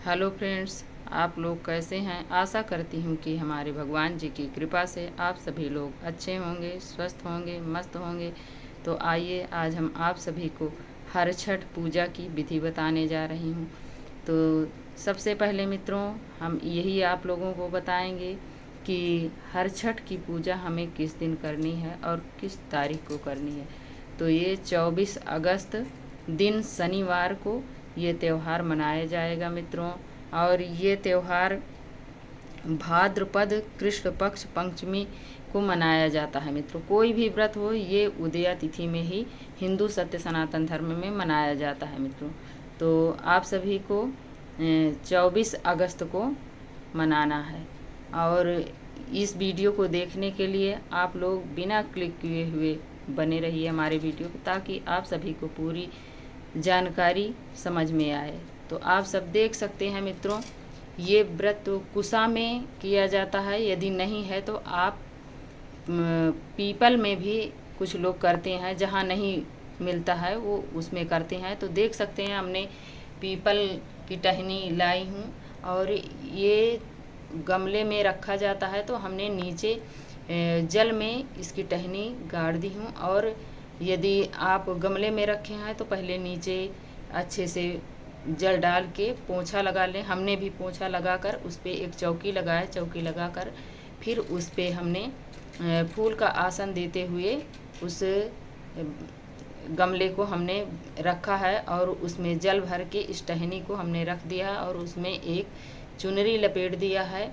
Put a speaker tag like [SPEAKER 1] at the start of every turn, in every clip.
[SPEAKER 1] Hello friends, आप लोग कैसे हैं। आशा करती हूँ कि हमारे भगवान जी की कृपा से आप सभी लोग अच्छे होंगे, स्वस्थ होंगे, मस्त होंगे। तो आइए आज हम आप सभी को हर छठ पूजा की विधि बताने जा रही हूँ। तो सबसे पहले मित्रों, हम यही आप लोगों को बताएंगे कि हर छठ की पूजा हमें किस दिन करनी है और किस तारीख को करनी है। तो ये 24 अगस्त दिन शनिवार को ये त्यौहार मनाया जाएगा मित्रों। और ये त्यौहार भाद्रपद कृष्ण पक्ष पंचमी को मनाया जाता है मित्रों। कोई भी व्रत हो, ये उदया तिथि में ही हिंदू सत्य सनातन धर्म में मनाया जाता है मित्रों। तो आप सभी को 24 अगस्त को मनाना है। और इस वीडियो को देखने के लिए आप लोग बिना क्लिक किए हुए बने रहिए हमारे वीडियो को, ताकि आप सभी को पूरी जानकारी समझ में आए। तो आप सब देख सकते हैं मित्रों, ये व्रत तो कुसा में किया जाता है। यदि नहीं है तो आप पीपल में भी कुछ लोग करते हैं, जहाँ नहीं मिलता है वो उसमें करते हैं। तो देख सकते हैं हमने पीपल की टहनी लाई हूँ और ये गमले में रखा जाता है। तो हमने नीचे जल में इसकी टहनी गाड़ दी हूँ। और यदि आप गमले में रखे हैं तो पहले नीचे अच्छे से जल डाल के पोंछा लगा लें। हमने भी पोंछा लगाकर उस पर एक चौकी लगाया। चौकी लगाकर फिर उस पर हमने फूल का आसन देते हुए उस गमले को हमने रखा है और उसमें जल भर के इस टहनी को हमने रख दिया और उसमें एक चुनरी लपेट दिया है।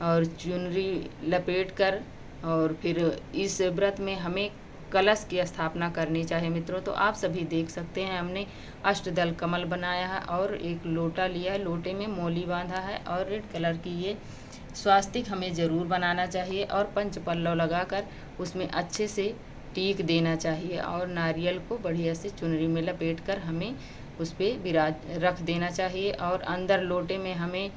[SPEAKER 1] और चुनरी लपेट कर और फिर इस व्रत में हमें कलश की स्थापना करनी चाहिए मित्रों। तो आप सभी देख सकते हैं हमने अष्टदल कमल बनाया है और एक लोटा लिया है। लोटे में मौली बांधा है और रेड कलर की ये स्वास्तिक हमें ज़रूर बनाना चाहिए। और पंच पल्लव लगाकर उसमें अच्छे से टीक देना चाहिए और नारियल को बढ़िया से चुनरी में लपेट कर हमें उस पर रख देना चाहिए। और अंदर लोटे में हमें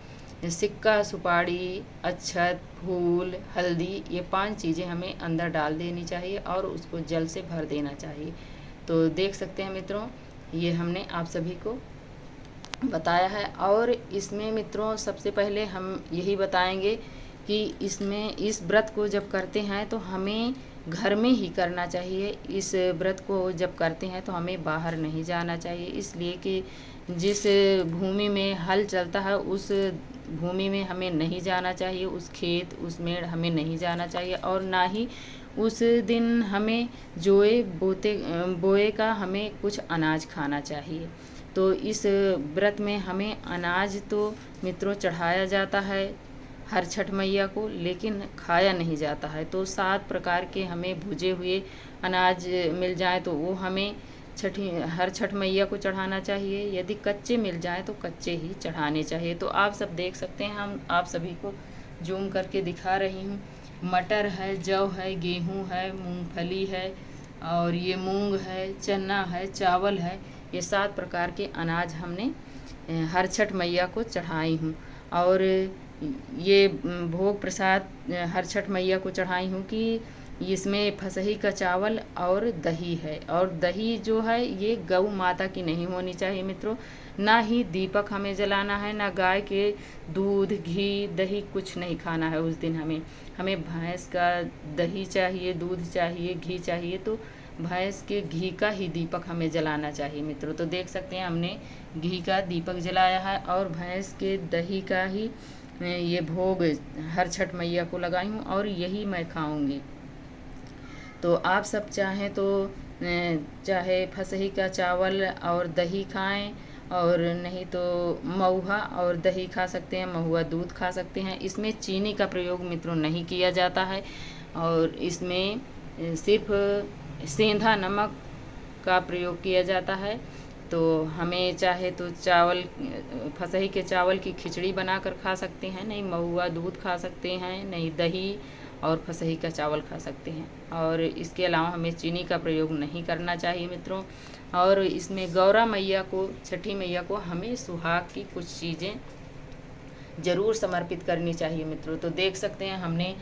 [SPEAKER 1] सिक्का, सुपारी, अक्षत, फूल, हल्दी, ये 5 चीज़ें हमें अंदर डाल देनी चाहिए और उसको जल से भर देना चाहिए। तो देख सकते हैं मित्रों, ये हमने आप सभी को बताया है। और इसमें मित्रों सबसे पहले हम यही बताएंगे कि इसमें इस व्रत को जब करते हैं तो हमें घर में ही करना चाहिए। इस व्रत को जब करते हैं तो हमें बाहर नहीं जाना चाहिए, इसलिए कि जिस भूमि में हल चलता है उस भूमि में हमें नहीं जाना चाहिए, उस खेत उसमें हमें नहीं जाना चाहिए। और ना ही उस दिन हमें बोए का हमें कुछ अनाज खाना चाहिए। तो इस व्रत में हमें अनाज तो मित्रों चढ़ाया जाता है हर छठ मैया को, लेकिन खाया नहीं जाता है। तो 7 प्रकार के हमें भुजे हुए अनाज मिल जाए तो वो हमें हर छठ मैया को चढ़ाना चाहिए। यदि कच्चे मिल जाए तो कच्चे ही चढ़ाने चाहिए। तो आप सब देख सकते हैं, हम आप सभी को जूम करके दिखा रही हूँ। मटर है, जौ है, गेहूँ है, मूंगफली है और ये मूंग है, चना है, चावल है। ये 7 प्रकार के अनाज हमने हर छठ मैया को चढ़ाई हूँ। और ये भोग प्रसाद हर छठ मैया को चढ़ाई हूँ कि इसमें फसही का चावल और दही है। और दही जो है ये गौ माता की नहीं होनी चाहिए मित्रों। ना ही दीपक हमें जलाना है, ना गाय के दूध, घी, दही कुछ नहीं खाना है उस दिन। हमें भैंस का दही चाहिए, दूध चाहिए, घी चाहिए। तो भैंस के घी का ही दीपक हमें जलाना चाहिए मित्रों। तो देख सकते हैं हमने घी का दीपक जलाया है और भैंस के दही का ही ये भोग हर छठ मैया को लगाई हूँ और यही मैं खाऊंगी। तो आप सब चाहें तो चाहे फसही का चावल और दही खाएं, और नहीं तो महुआ और दही खा सकते हैं, महुआ दूध खा सकते हैं। इसमें चीनी का प्रयोग मित्रों नहीं किया जाता है और इसमें सिर्फ सेंधा नमक का प्रयोग किया जाता है। तो हमें चाहे तो चावल फसही के चावल की खिचड़ी बनाकर खा सकते हैं, नहीं महुआ दूध खा सकते हैं, नहीं दही और फसही का चावल खा सकते हैं। और इसके अलावा हमें चीनी का प्रयोग नहीं करना चाहिए मित्रों। और इसमें गौरा मैया को, छठी मैया को हमें सुहाग की कुछ चीज़ें ज़रूर समर्पित करनी चाहिए मित्रों। तो देख सकते हैं हमने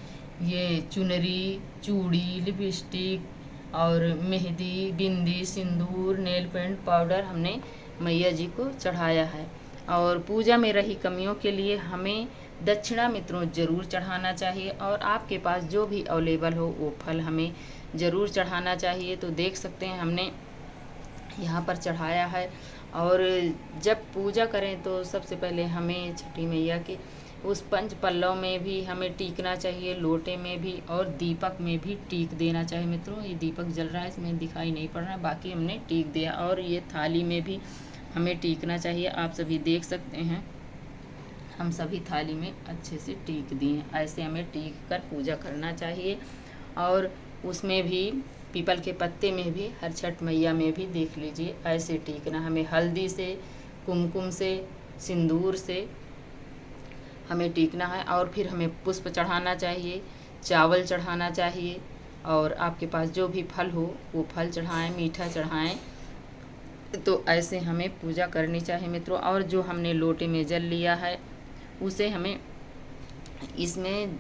[SPEAKER 1] ये चुनरी, चूड़ी, लिपस्टिक और मेहंदी, बिंदी, सिंदूर, नेल पेंट, पाउडर हमने मैया जी को चढ़ाया है। और पूजा में रही कमियों के लिए हमें दक्षिणा मित्रों ज़रूर चढ़ाना चाहिए, और आपके पास जो भी अवेलेबल हो वो फल हमें ज़रूर चढ़ाना चाहिए। तो देख सकते हैं हमने यहाँ पर चढ़ाया है। और जब पूजा करें तो सबसे पहले हमें छठी मैया के उस पंच पल्लव में भी हमें टीकना चाहिए, लोटे में भी और दीपक में भी टीक देना चाहिए मित्रों। ये दीपक जल रहा है, इसमें दिखाई नहीं पड़ रहा, बाकी हमने टीक दिया। और ये थाली में भी हमें टीकना चाहिए, आप सभी देख सकते हैं हम सभी थाली में अच्छे से टीक दिए। ऐसे हमें टीक कर पूजा करना चाहिए। और उसमें भी पीपल के पत्ते में भी हर छठ मैया में भी देख लीजिए ऐसे टीकना। हमें हल्दी से, कुमकुम से, सिंदूर से हमें टीकना है। और फिर हमें पुष्प चढ़ाना चाहिए, चावल चढ़ाना चाहिए, और आपके पास जो भी फल हो वो फल चढ़ाएं, मीठा चढ़ाएं। तो ऐसे हमें पूजा करनी चाहिए मित्रों। और जो हमने लोटे में जल लिया है उसे हमें इसमें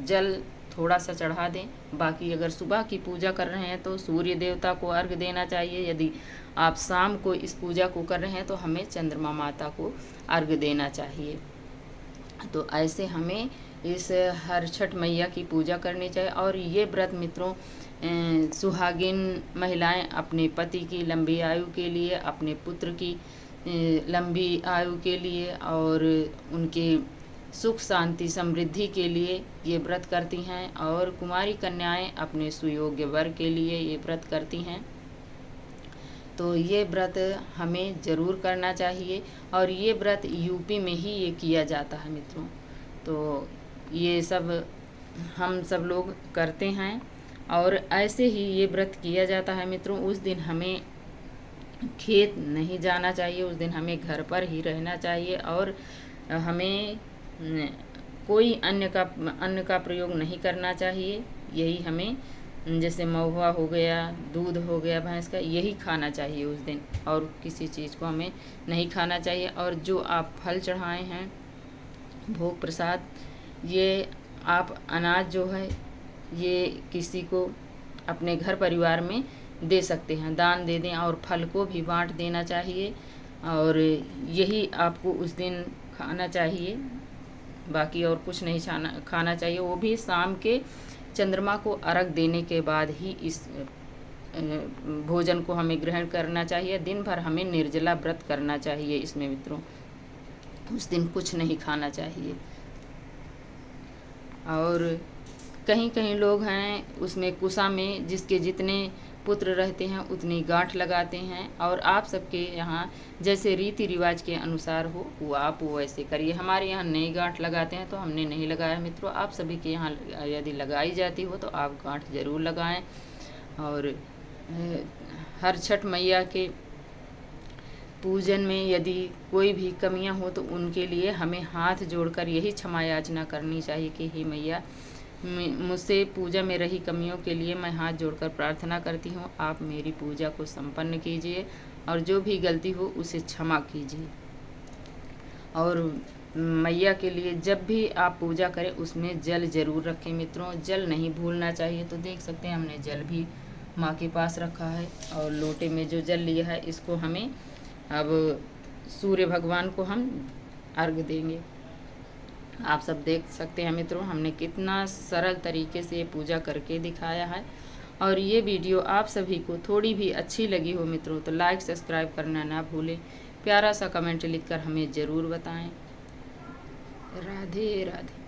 [SPEAKER 1] जल थोड़ा सा चढ़ा दें। बाकी अगर सुबह की पूजा कर रहे हैं तो सूर्य देवता को अर्घ देना चाहिए। यदि आप शाम को इस पूजा को कर रहे हैं तो हमें चंद्रमा माता को अर्घ देना चाहिए। तो ऐसे हमें इस हर छठ मैया की पूजा करनी चाहिए। और ये व्रत मित्रों सुहागिन महिलाएं अपने पति की लंबी आयु के लिए, अपने पुत्र की लंबी आयु के लिए और उनके सुख शांति समृद्धि के लिए ये व्रत करती हैं। और कुमारी कन्याएं अपने सुयोग्य वर के लिए ये व्रत करती हैं। तो ये व्रत हमें ज़रूर करना चाहिए। और ये व्रत यूपी में ही ये किया जाता है मित्रों। तो ये सब हम सब लोग करते हैं और ऐसे ही ये व्रत किया जाता है मित्रों। उस दिन हमें खेत नहीं जाना चाहिए, उस दिन हमें घर पर ही रहना चाहिए। और हमें कोई अन्न का प्रयोग नहीं करना चाहिए। यही हमें जैसे महुआ हो गया, दूध हो गया भैंस का, यही खाना चाहिए उस दिन, और किसी चीज़ को हमें नहीं खाना चाहिए। और जो आप फल चढ़ाए हैं भोग प्रसाद, ये आप अनाज जो है ये किसी को अपने घर परिवार में दे सकते हैं, दान दे दें। और फल को भी बांट देना चाहिए। और यही आपको उस दिन खाना चाहिए, बाकी और कुछ नहीं खाना चाहिए। वो भी शाम के चंद्रमा को अर्घ देने के बाद ही इस भोजन को हमें ग्रहण करना चाहिए। दिन भर हमें निर्जला व्रत करना चाहिए इसमें मित्रों, उस दिन कुछ नहीं खाना चाहिए। और कहीं कहीं लोग हैं उसमें कुसा में जिसके जितने पुत्र रहते हैं उतनी गांठ लगाते हैं। और आप सबके यहाँ जैसे रीति रिवाज के अनुसार हो वो आप वो ऐसे करिए। हमारे यहाँ नई गांठ लगाते हैं तो हमने नहीं लगाया मित्रों। आप सभी के यहाँ यदि लगाई जाती हो तो आप गांठ ज़रूर लगाएं। और हर छठ मैया के पूजन में यदि कोई भी कमियां हो तो उनके लिए हमें हाथ जोड़कर यही क्षमा याचना करनी चाहिए कि हे मैया, मुझसे पूजा में रही कमियों के लिए मैं हाथ जोड़कर प्रार्थना करती हूँ, आप मेरी पूजा को संपन्न कीजिए और जो भी गलती हो उसे क्षमा कीजिए। और मैया के लिए जब भी आप पूजा करें उसमें जल ज़रूर रखें मित्रों, जल नहीं भूलना चाहिए। तो देख सकते हैं हमने जल भी माँ के पास रखा है और लोटे में जो जल लिया है इसको हमें अब सूर्य भगवान को हम अर्घ देंगे। आप सब देख सकते हैं मित्रों हमने कितना सरल तरीके से ये पूजा करके दिखाया है। और ये वीडियो आप सभी को थोड़ी भी अच्छी लगी हो मित्रों तो लाइक सब्सक्राइब करना ना भूलें, प्यारा सा कमेंट लिखकर हमें ज़रूर बताएं। राधे राधे।